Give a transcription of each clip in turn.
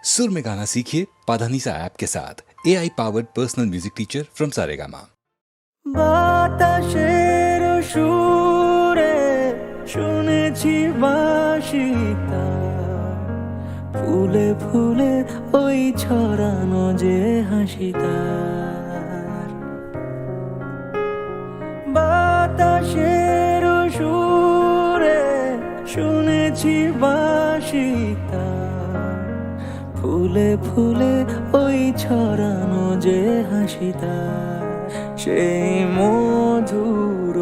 सुर में गाना सीखिए पाधानीसा ऐप के साथ AI powered personal music teacher from Saregama. বাতাসের সুরে শুনেছি বাঁশিটা, ফুলে ফুলে ওই ছড়ানো যে হাসিটা। বাতাসের সুরে শুনেছি বাঁশিটা, ফুলে ফুলে ওই ছড়ানো যে হাসিটা। সেই মধুর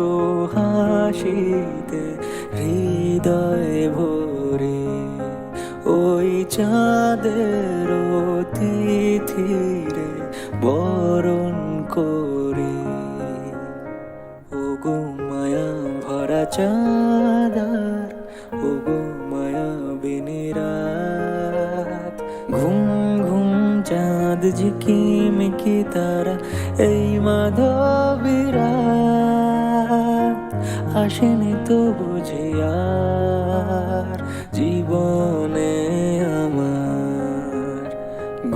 হাসিতে হৃদয় ভরে ওই চাঁদের তিথিরে বরণ করে। ও গো মায়া ভরা চাঁদার, ও গো মায়া বিনিরাত, ঘুম ঘুম চাঁদ ঝিকিমিকি তারা, এই মাধবীরাত আসেনি তো বুঝি আর জীবনে আমার।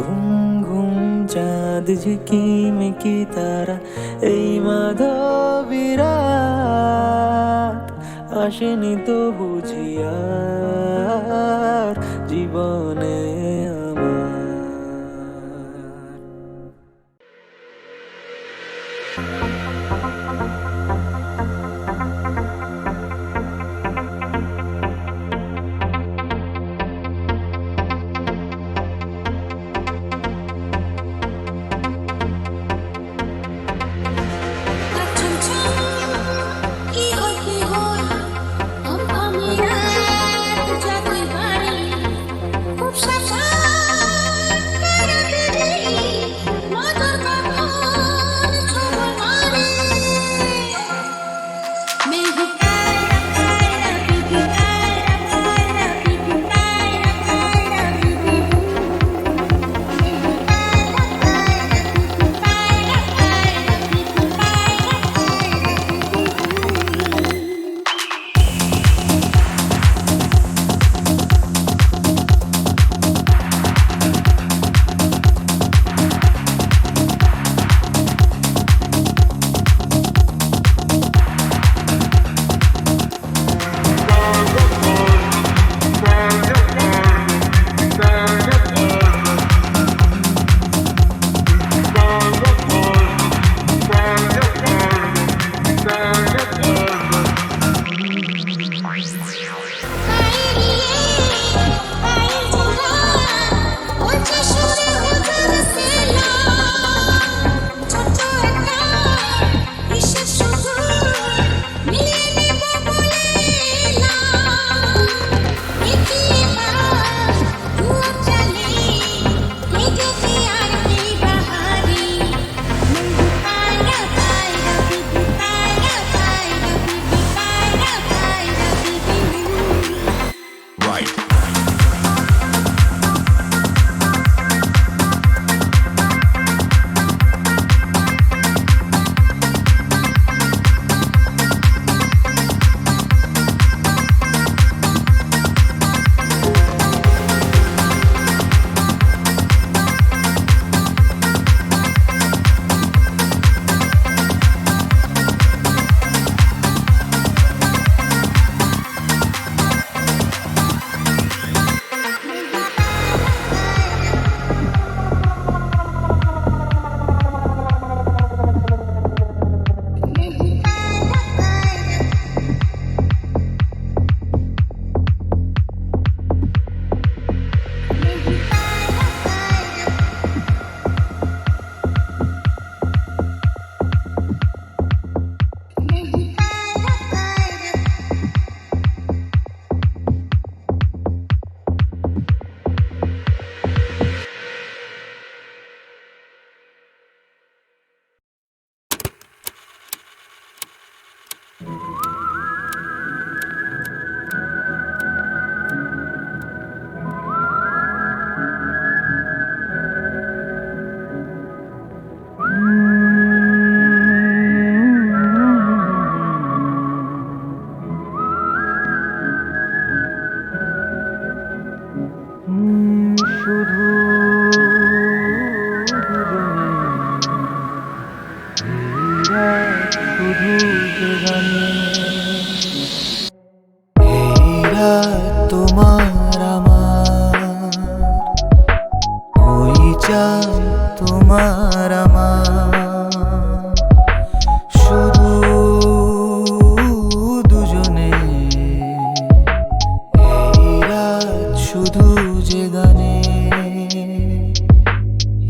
ঘুম ঘুম চাঁদ ঝিকিমিকি তারা, এই মাধবীরাত আসেনি তো বুঝি আর জীবনে আমার। খুব সাথে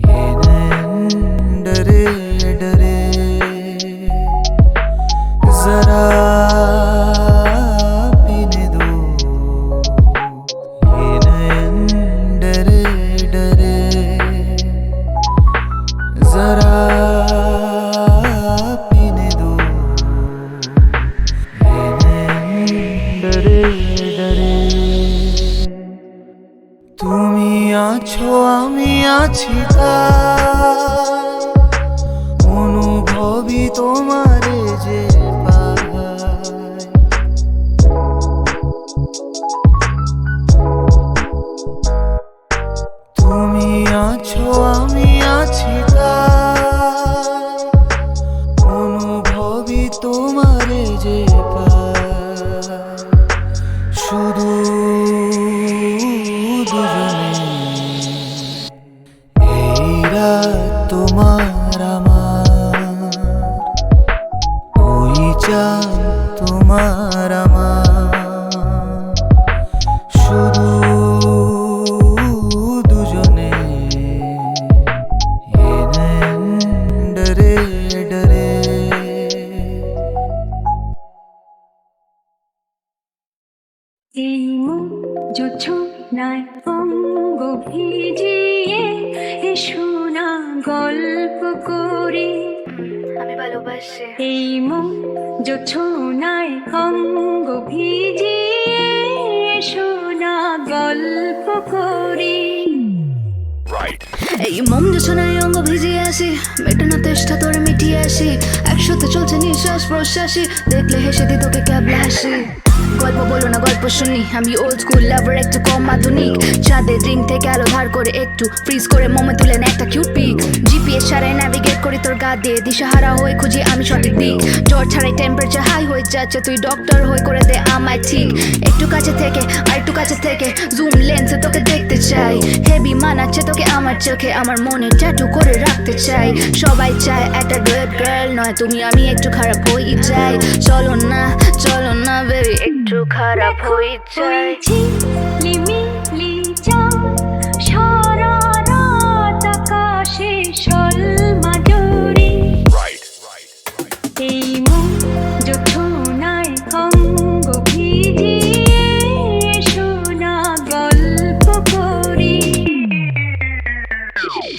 ये नैन डरे डरे जरा पीने दो। ये नैन डरे डरे जरा पीने दो। ये नैन डरे डरे তুমি আছো আমি আছি তাই অনুভবই তোমারে যে পাই। তুমি আছো আমি আছি তাই অনুভবই তোমারে যে পাই। শুধু দুজনে এই রাত তোমার আমার, ওই চাঁদ তোমার আমার। শুধু দুজনে ये नैन डरे डरे। এই মন জোছনায় অঙ্গ ভিজিয়ে এসো না গল্প করি। আমি ভালোবাসি এই মন জোছনায় অঙ্গ ভিজিয়ে এসো না গল্প করি। এই মম জোছনায় অঙ্গ ভিজিয়ে আসি, মেটে না তেষ্টা তোরে মিটিয়ে আসি। একসাথে চলছে নিঃশ্বাস প্রশ্বাসী, দেখলে হেসে দি তোকে ক্যাবলা হাসি। গল্প বলো না গল্প শুনি, আমি ওল্ড স্কুল লাভার একটু কম আধুনিক। চাঁদের রিং থেকে আলো ধার করে একটু ফ্রিজ করে মোমে তুলে না একটা কিউট পিক। জিপিএস ছাড়াই নাভিগেট করি তোর গা দিয়ে, দিশাহারা হয়ে খুঁজি আমি সঠিক দিক। জ্বর ছাড়াই টেম্পারেচার হাই হয়ে যাচ্ছে, তুই ডক্টর হয়ে করে দে আমায় ঠিক। একটু কাছে থেকে আর একটু কাছে থেকে জুম লেন্সে তোকে দেখতে চাই। হেভি মানাচ্ছে তোকে আমার চোখে, আমার মনে ট্যাটু করে রাখতে চাই। সবাই চায় একটা ডুয়েট গার্ল, নয় তুমি আমি একটু খারাপ হয়ে যাই। চলো না বেবি একটু খারাপ হয়ে যাই। ঝিলিমিলি চাঁদ সারা রাত আকাশে শোলমাজুরি। এই মন জোছনায় অঙ্গ ভিজিয়ে এসো না গল্প করি।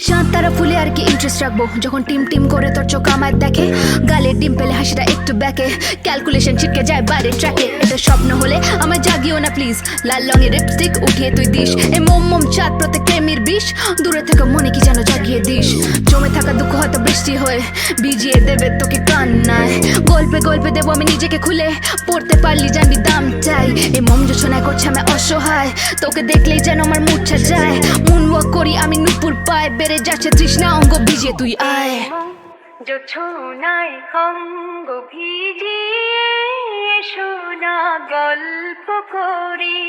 চাঁদ তারা ফুলে আর কি ইন্টারেস্ট রাখবো, যখন টিম টিম করে তোর চোখ আমায় দেখে। গালের ডিম পেলে হাসিটা একটু ব্যাকে, ক্যালকুলেশন ছিটকে যায় বাইরে ট্র্যাকে। এটা স্বপ্ন হলে আমায় জাগিও না প্লিজ, লাল রঙের লিপস্টিক উঠিয়ে তুই দিস। এই মোম চাঁদ প্রত্যেক প্রেমের বিষ, দূরে থেকে মনে কি যেন জাগিয়ে দিস। জমে থাকা দুঃখ হয়তো বৃষ্টি হয়ে ভিজিয়ে দেবে তোকে কান্নায়। গল্পে গল্পে দেবো আমি নিজেকে খুলে, পড়তে পারলি জানবি দামটাই। এই মম জোছনায় করছে আমি অসহায়, তোকে দেখলেই যেন আমার মুছা যায়। মুন ওয়াক করি আমি নুপুর পায়, বেড়ে যাচ্ছে তৃষ্ণা অঙ্গ ভিজিয়ে তুই আয়। জোছনায় অঙ্গ ভিজিয়ে এসো না গল্প করি।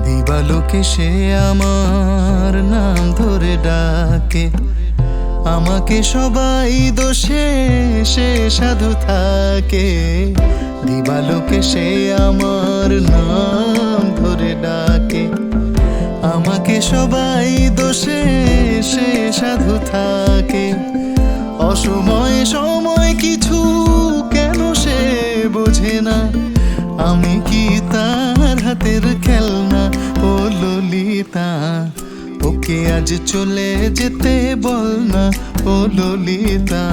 দিবালোকে সে আমার নাম ধরে ডাকে, আমাকে সবাই দোষে সে সাধু থাকে। দিবালোকে সে আমার নাম ধরে ডাকে, আমাকে সবাই দোষে সে সাধু থাকে। অসময়ে সময় কিছু কেন সে বোঝে না, আমি কি তার হাতের খেলনা? ও ললিতা, ওকে আজ চলে যেতে বল না। ও ললিতা,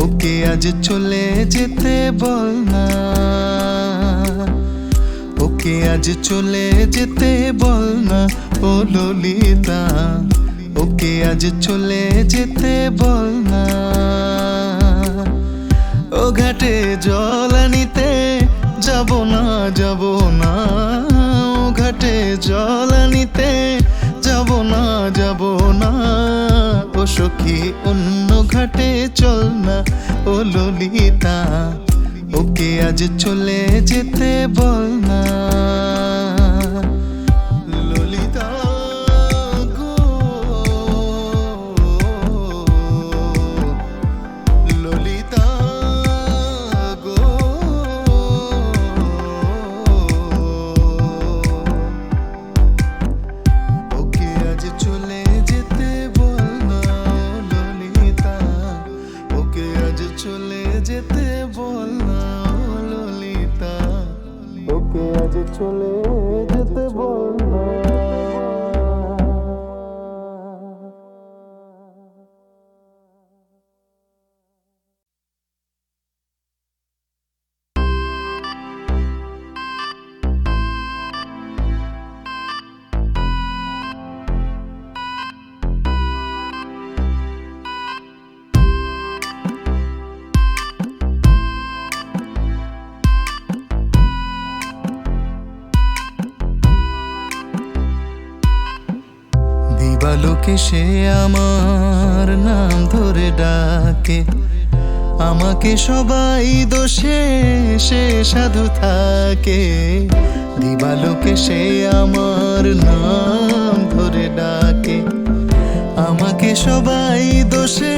ওকে আজ চলে যেতে বল না। ওকে আজ চলে যেতে বল না। ও ললিতা, ওকে আজ চলে যেতে বল না। ও ঘাটে জল আনিতে যাব না, যাব না। ও ঘাটে জল আনিতে যাব যাব না যাব না ও সখী অন্য ঘাটে চল না ও ললিতা ওকে আজ চলে যেতে বল না ললিতা গো ললিতা গো ওকে আজ চলে যেতে বল না ললিতা ওকে আজ চলে যেতে বল না ললিতা ওকে আজ চলে যেতে বল না দিবালোকে সে আমার নাম ধরে ডাকে আমাকে সবাই দোষে সে সাধু থাকে দিবালোকে সে আমার নাম ধরে ডাকে আমাকে সবাই দোষে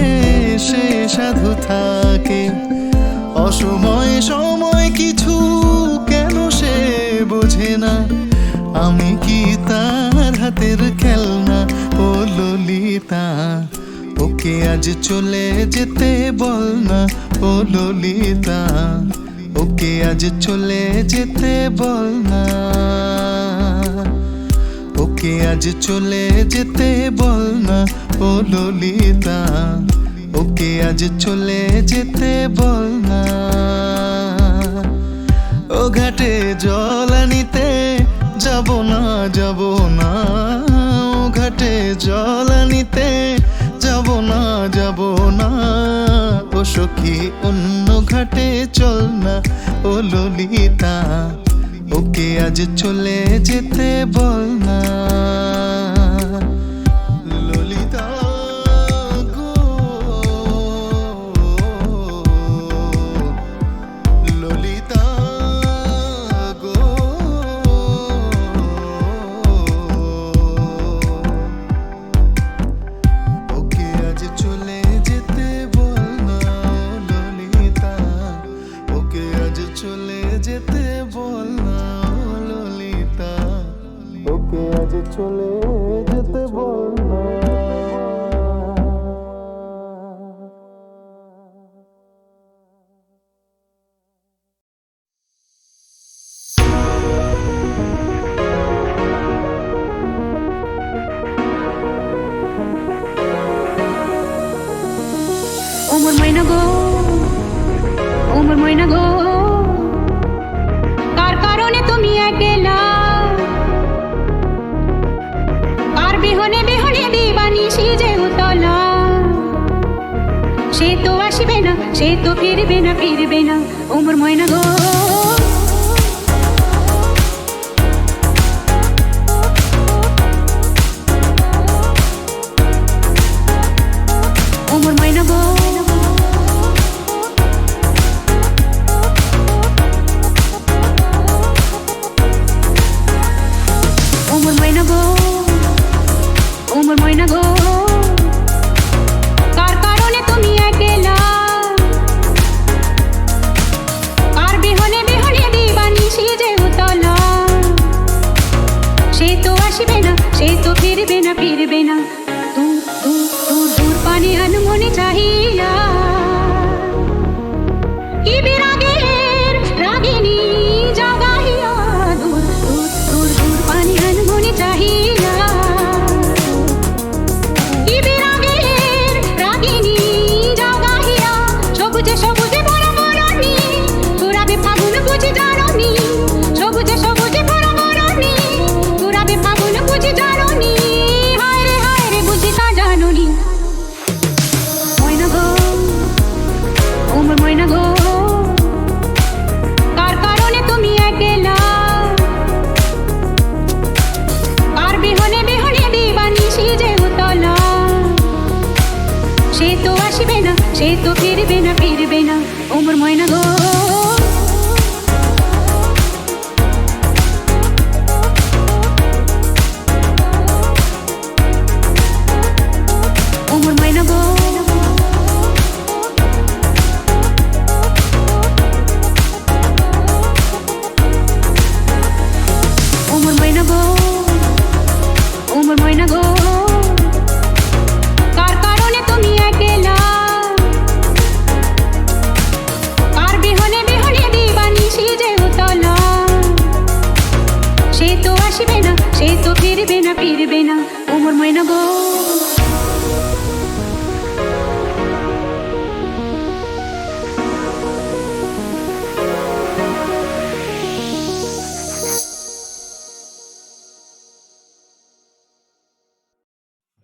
সে সাধু থাকে অসময় সময় কিছু কেন সে বোঝে না আমি কি তার হাতের খেলনা ও ললিতা ওকে আজ চলে যেতে বল না ও ললিতা ওকে আজ চলে যেতে বল না ওকে আজ চলে যেতে বল না ও ললিতা ওকে আজ চলে যেতে বল না ও ঘাটে জল আনিতে যাব না যাব না ও ঘাটে জল আনিতে যাব না যাব না ও সখী অন্য ঘাটে চল না ও ললিতা ওকে আজ চলে যেতে বল না ললিতা গো ললিতা গো ওকে আজ চলে যেতে বল না ললিতা ওকে আজ চলে যেতে বল না ললিতা ওকে আজ চলে যেতে বল না ওমর ময়না গো কার কারণে তুমি একলা কার বিহনে বিহনে দিবানিশি যে উতলা সে তো আসবে না সে তো ফিরবে না ওমর ময়না গো ওমর ময়না গো ওমর ময়না গো কার কারণে তুমি একলা কার বিহনে বিহনে দিবানিশি যে উতলা সে তো আসবে না সে তো ফিরবে না দূর পানি আনমনে চাহিয়া কি বিরাগের রাগিনী জাগাইয়া দূর পানি আনমনে চাহিয়া কি বিরাগের রাগিনী জাগাইয়া সবুজে সবুজে ভরা বরণী ঘুরাবে ফাগুন বুঝি জাননি সবুজে সবুজে ভরা বরণী ঘুরাবে ফাগুন বুঝি জাননি হায় রে বুঝি তা জাননি ময়না গো আসবে না সে তো ফিরবে না ও মোর ময়না গো ও মোর ময়না গো ও মোর ময়না গো ও মোর ময়না গো কার কারণে তুমি একলা কার বিহনে বিহনে দিবানিশি যে উতলা সে তো আসবে না সে তো ফিরবে না ও মোর ময়না গো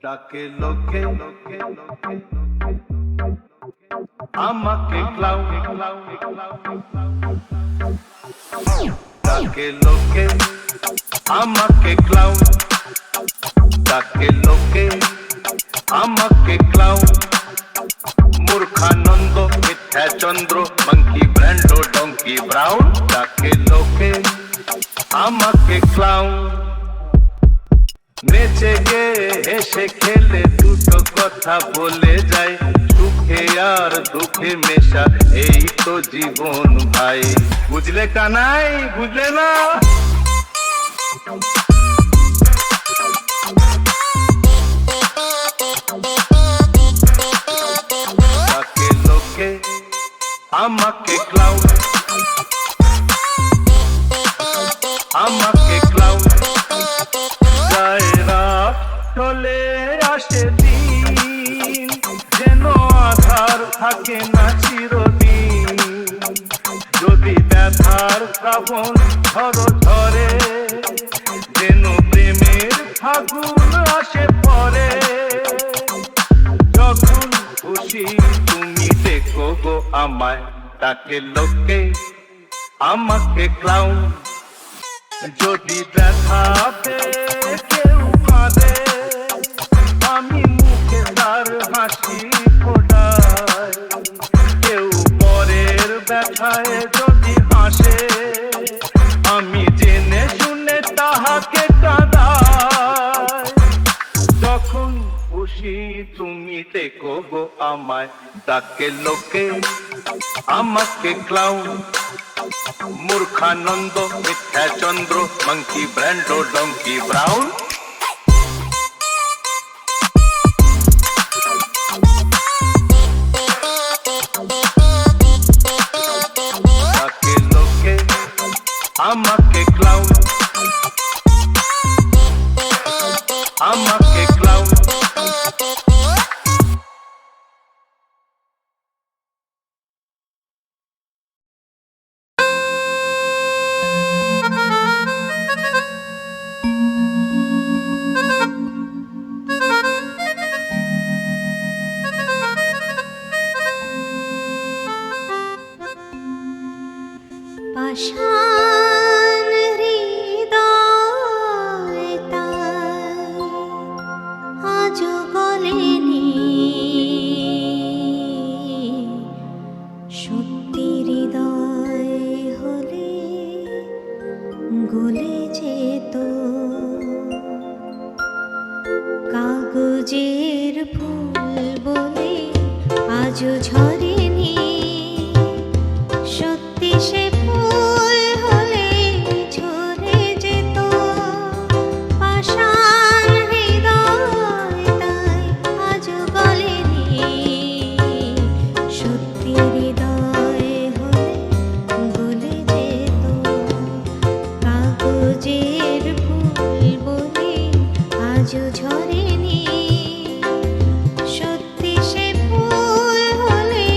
ডাকে লোকে আমাকে ক্লাউন ডাকে লোকে আমাকে ক্লাউন ডাকে লোকে আমাকে ক্লাউন মূর্খানন্দ মিথ্যা চন্দ্র মঙ্কি ব্র্যান্ডো ডঙ্কি ব্রাউন ডাকে লোকে আমাকে ক্লাউন নেচে গে হেসে খেলে দুটো কথা বলে যায় সুখে আর দুঃখে মেশা এই তো জীবন ভাই বুঝলে কানাই বুঝলে না ডাকে লোকে আমাকে ক্লাউন আমাকে ক্লাউন চলে আসে দিন যেন আধার থাকে না চিরদিন যদি ব্যথার শ্রাবণ ঝরে যেন প্রেমের ফাগুন আসে পরে যখন খুশি তুমি দেখো গো আমায় তাকে লোকে আমাকে ক্লাউন যদি ব্যথা কেউ কাঁদে আমি মুখে তার হাসি ফোটাই কেউ পরের ব্যথায় যদি হাসে আমি জেনে শুনে তাহাকে কাঁদাই যখন খুশি তুমি দেখো গো আমায় ডাকে লোকে আমাকে ক্লাউন মূর্খানন্দ মিথ্যা চন্দ্র মঙ্কি ব্র্যান্ডো ডঙ্কি ব্রাউন ডাকে লোকে আমাকে ক্লাউন আমাকে ক্লাউন পাষাণ হৃদয় তাই আজও গলেনি সত্যি হৃদয় হলে গলে যেত কাগজের ফুল বলে আজও ঝরেনি সত্যি সে ফুল হলে ঝরে যেত পাষাণ হৃদয় তাই আজও গলেনি সত্যি হৃদয় হলে গলে যেত কাগজের ফুল বলে আজও ঝরেনি সত্যি সে ফুল হলে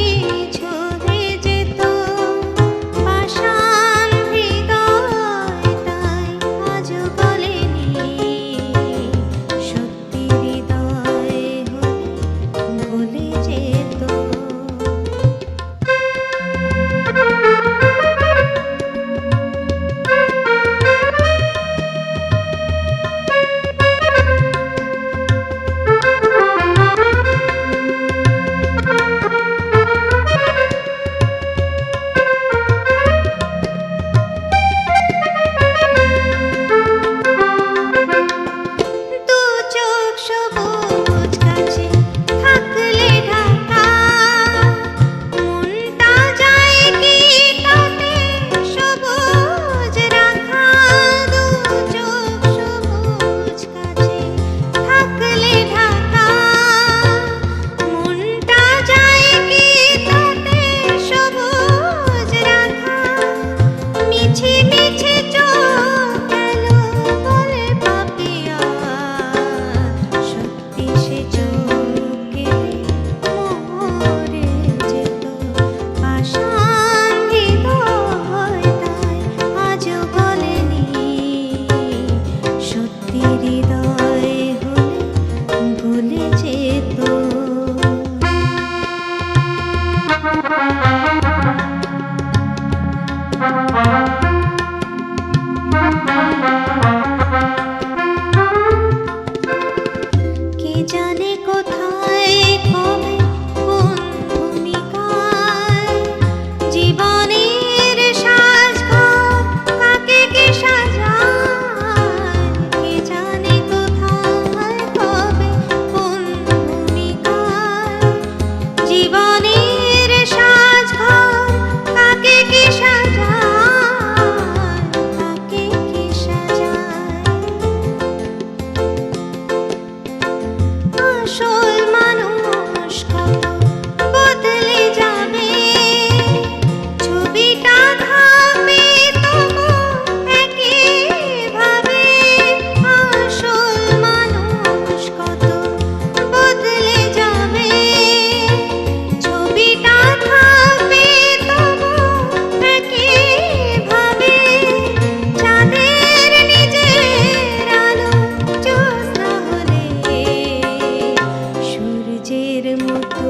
মতো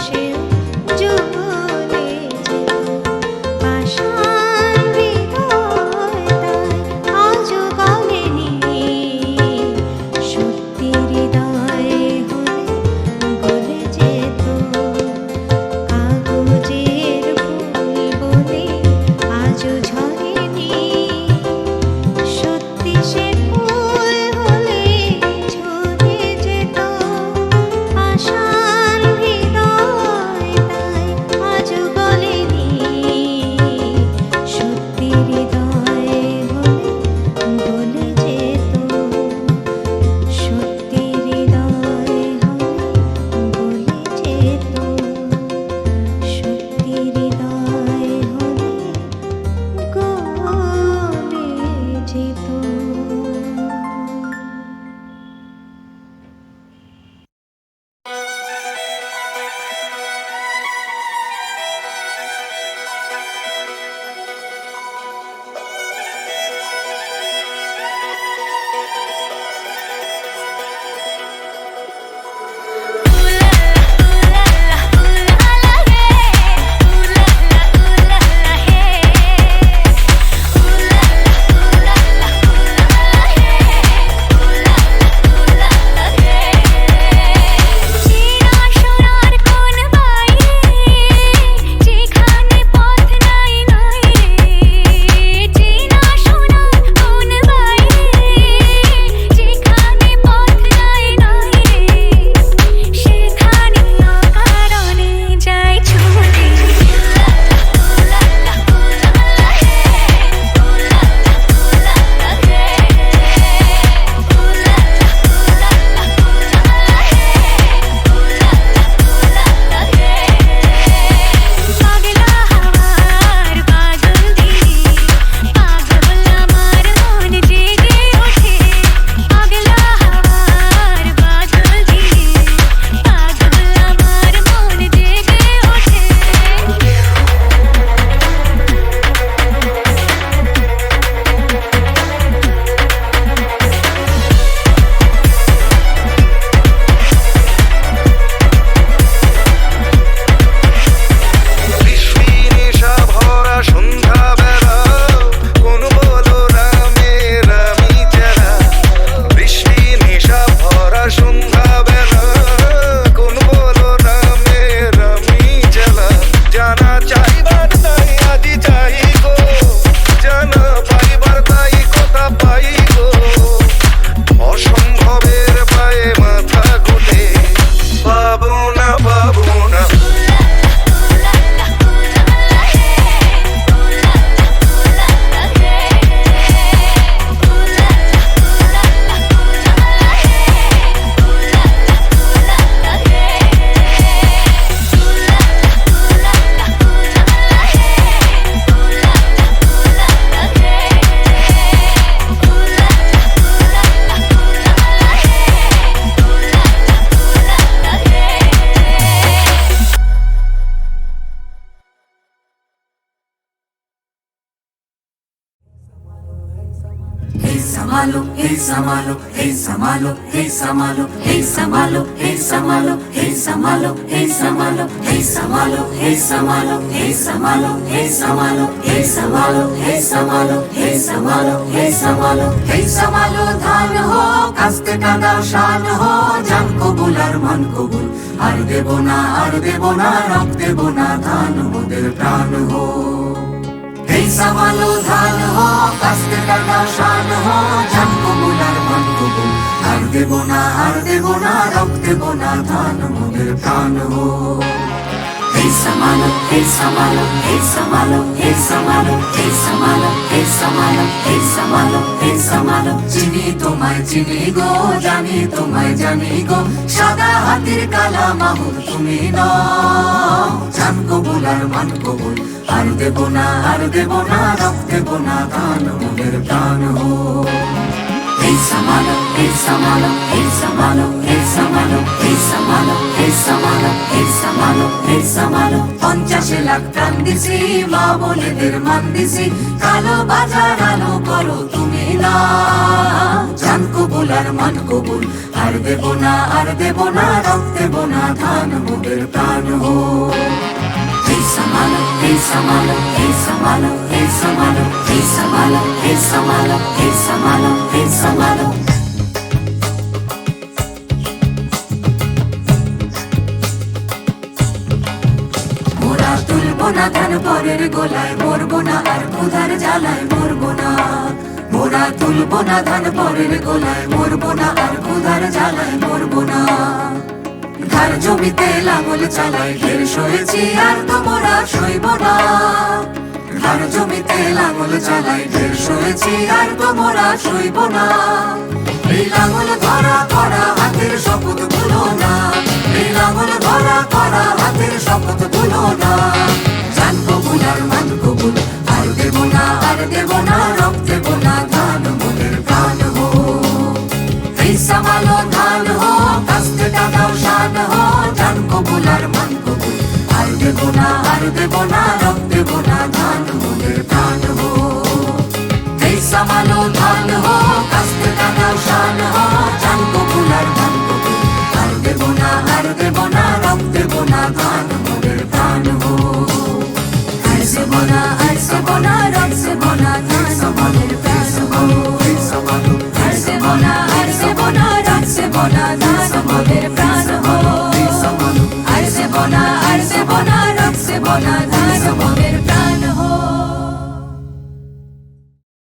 সে জ্বলে যেত পাষাণ হৃদয় তাই আজও গলেনি সত্যি হৃদয় হলে গলে যেত কাগজের ফুল বলে আজও ঝরেনি সত্যি সে ফুল হলে ঝরে যেত আশার হৃদয় তাই আজও গলেনি সত্যি হৃদয় হলে গলে যেত সত্যি হৃদয় হলে গলে যেত সত্যি হৃদয় হলে গলে যেত Samalo, hey Samalo, hey Samalo, hey Samalo, hey Samalo, hey Samalo, hey Samalo, hey Samalo, hey Samalo, hey Samalo, hey Samalo, hey Samalo, hey Samalo, hey Samalo, hey Samalo, hey Samalo, hey Samalo, ধান ho, কাস্তে কাদা শান ho, জান কবুল আর মন কবুল, আর দেব না, rock দেব না, ধান মোদের প্রাণ ho. Hey Samalo, ধান ho, কাস্তে কাদা শান ho, জান কবুল আর মন কবুল, আর দেব না, রক দেব না, ধান মোদের প্রাণ ho. Hey Samalo, hey Samalo, hey Samalo, hey Samalo, hey Samalo, hey Samalo, hey Samalo, hey Samalo, চিনি তোমায় চিনি গো, জানি তোমায় জানি গো, সাদা হাতির কালা মাহুর তুমি নও, জান কবুল আর মান কবুল, আর দেব না, রক দেব না, ধান মোদের প্রাণ ho. Hey hey samalo, hey samalo, hey samalo, hey samalo, hey samalo, hey samalo, hey samalo, hey samalo 50 lakh প্রাণ দিছি মা বোনেদের মান দিছি কালো বাজার আলো করো তুমি না জান কবুল আর মান কবুল আর দেব না রক্ত দেব না ধান মোদের প্রাণ হো hey samalo, hey samalo, hey samalo, hey samalo, hey samalo, hey samalo, hey samalo, hey samalo মোরা তুলবো না ধান পরের গোলায় মরবো না আর ক্ষুধার জ্বালায় মরবো না মোরা তুলবো না ধান পরের গোলায় মরবো না আর ক্ষুধার জ্বালায় মরবো না ধার জমিতে লাঙল চালাই ঢের সয়েছি আর তো মোরা সইব না ধার জমিতে লাঙল চালাই ঢের সয়েছি আর তো মোরা সইব না এই লাঙল ধরা করা হাতের শপথ ভুলো না এই লাঙল ধরা করা হাতের শপথ ভুলো না জান কবুল আর মান কবুল আর দেব না রক্ত দেব না ধান মোদের প্রাণ হো এই সামালো ধান হো কাস্তে টাকাও শান হো জান কবুল আর মান কবুল আর দেব না রক্ত দেব না ধান মোদের প্রাণ হো এই সামালো ধান হো কাস্তে টাকাও শান হো জান কবুল আর মান কবুল আর দেব না রক্ত দেব না ধান মোদের প্রাণ হো আর দেব না রক্ত দেব না ধান মোদের প্রাণ হো আর দেব না রক্ত দেব না ধান মোদের প্রাণ হো আর দেব না রক্ত দেব না ধান মোদের